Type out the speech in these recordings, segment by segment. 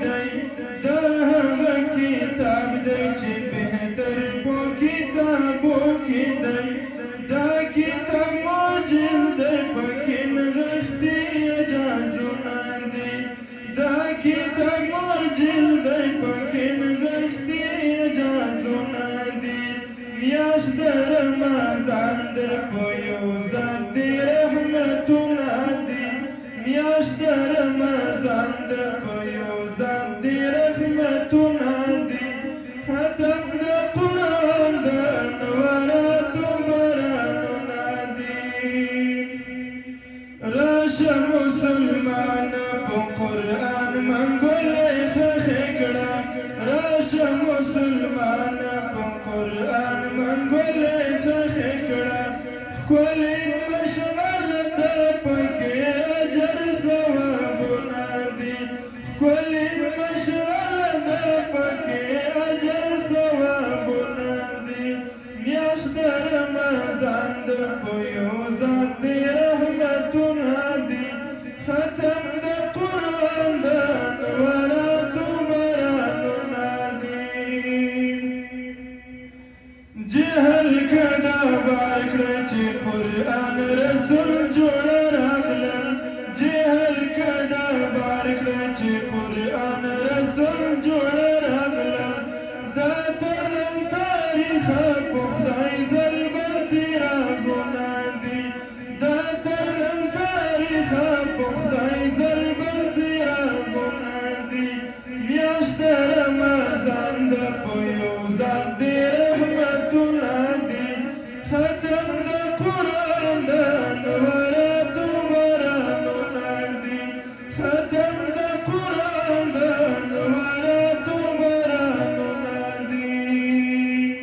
دی دا هغه کتاب دی چې بهتر په کتابو کې دی دا کتاب معجز دی پکې نغښتي اجازونه دي دا کتاب معجز دی پکې نغښتي اجازونه دي میاشت د رمضان دی په یو ذات دی رحمتونه دي میاشت د رمضان دی په یو ذات دی رحمتونه دي ختم د قرآن د انواراتو بارانونه دي راشه مسلمان په قرآن منګولې خښې کړه راشه مسلمان په قرآن منګولې خښې کړه ښکلې مشغله ده پکې اجر ثوابونه دي ښکلې مشغله ده پکې اجر ثوابونه دي میاشت د رمضان ده په یو ذات دی رحمتونه دي ختم د قرآن د انواراتو بارانونه دي جهل کډه بار کړه چې قرآن رسول جوړه راغلل جهل کډه بار کړه چې قرآن رسول جوړه راغلل دا تر نن تاریخه په خدای ځل بل څراغونه دي دا تر نن تاریخه په خدای ځل بل څراغونه دي میاشت د رمضان ده په یو ذات دی رحمتونه دي ختم د قرآن د انواراتو بارانونه دي ختم د قرآن د انواراتو بارانونه دي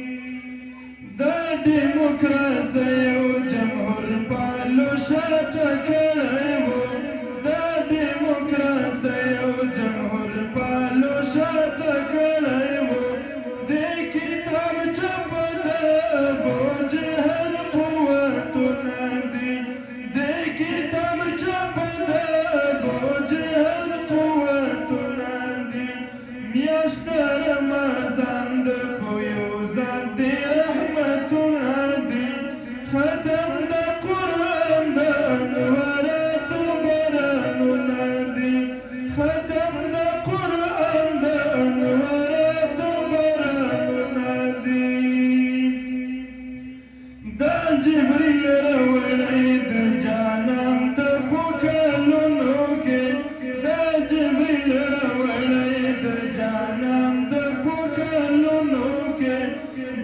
دا ډیموکراسي او جمهور پالو شاته کړی وو دا ډیموکراسي او جمهور پالو شاته کړی وو دې کتاب چپه ده ابو جهل قوتونه دي دې کتاب چپه ده ابو جهل قوتونه دي میاشت د رمضان ده په یو ذات دی رحمتونه دي ختم د قرآن د انواراتو بارانونه دي ختم د قرآن د انواراتو بارانونه دي دا جبریل راوړی د جانان ته په کلونو کې دا جبریل راوړی د جانان ته په کلونو کې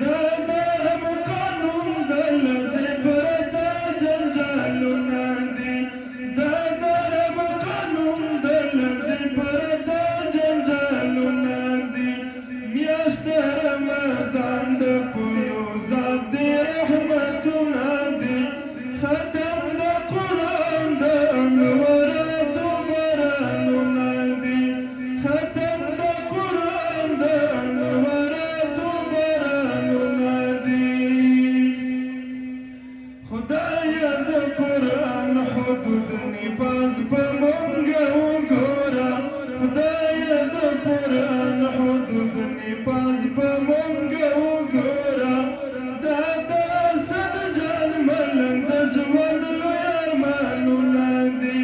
دا د رب قانون دلته پرته جنجالونه دي دا د رب قانون دلته پرته جنجالونه دي میاشت د رمضان ده په یو ذات دی رحمتونه دي ختم د قرآن د انواراتو بارانونه دي ختم د قرآن د انواراتو بارانونه دي خدایا د قرآن حدود نفاذ په مونږ وګوره خدایا د قرآن حدود نفاذ په مونږ وګوره دا د اسد جان ملنګ د ژوند لوی ارمانونه دي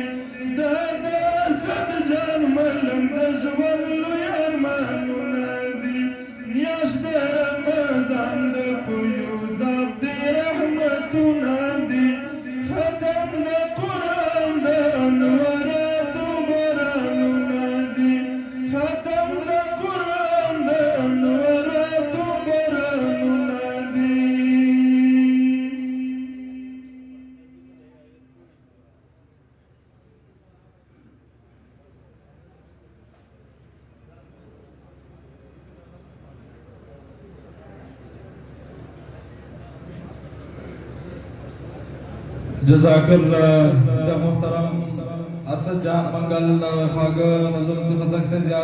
دا د اسد جان ملنګ د ژوند لوی ارمانونه دي میاشت د رمضان ده په یو ذات دی رحمتونه دي ختم د قرآن د انواراتو بارانونه دي ختم د قرآن د انواراتو بارانونه دي جزاک الله د محترم اسد جان منګل خواږه نظم څخه سخت زیات